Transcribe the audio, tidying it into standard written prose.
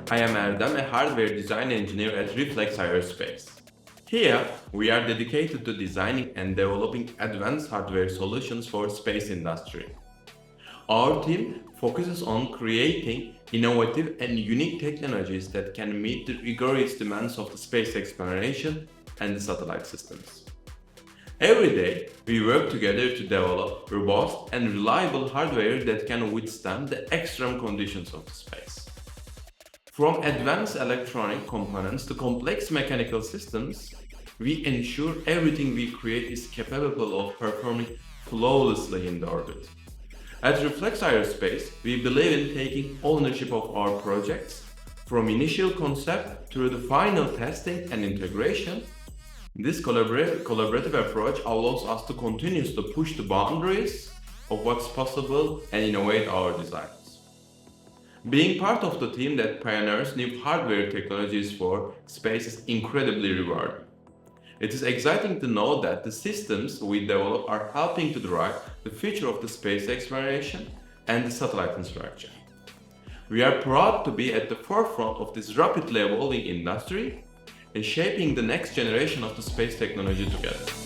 I am Erdem, a hardware design engineer at Reflex Aerospace. Here, we are dedicated to designing and developing advanced hardware solutions for space industry. Our team focuses on creating innovative and unique technologies that can meet the rigorous demands of the space exploration and the satellite systems. Every day, we work together to develop robust and reliable hardware that can withstand the extreme conditions of the space. From advanced electronic components to complex mechanical systems, we ensure everything we create is capable of performing flawlessly in the orbit. At Reflex Aerospace, we believe in taking ownership of our projects, from initial concept through the final testing and integration. This collaborative approach allows us to continuously push the boundaries of what's possible and innovate our designs. Being part of the team that pioneers new hardware technologies for space is incredibly rewarding. It is exciting to know that the systems we develop are helping to drive the future of the space exploration and the satellite infrastructure. We are proud to be at the forefront of this rapidly evolving industry and shaping the next generation of the space technology together.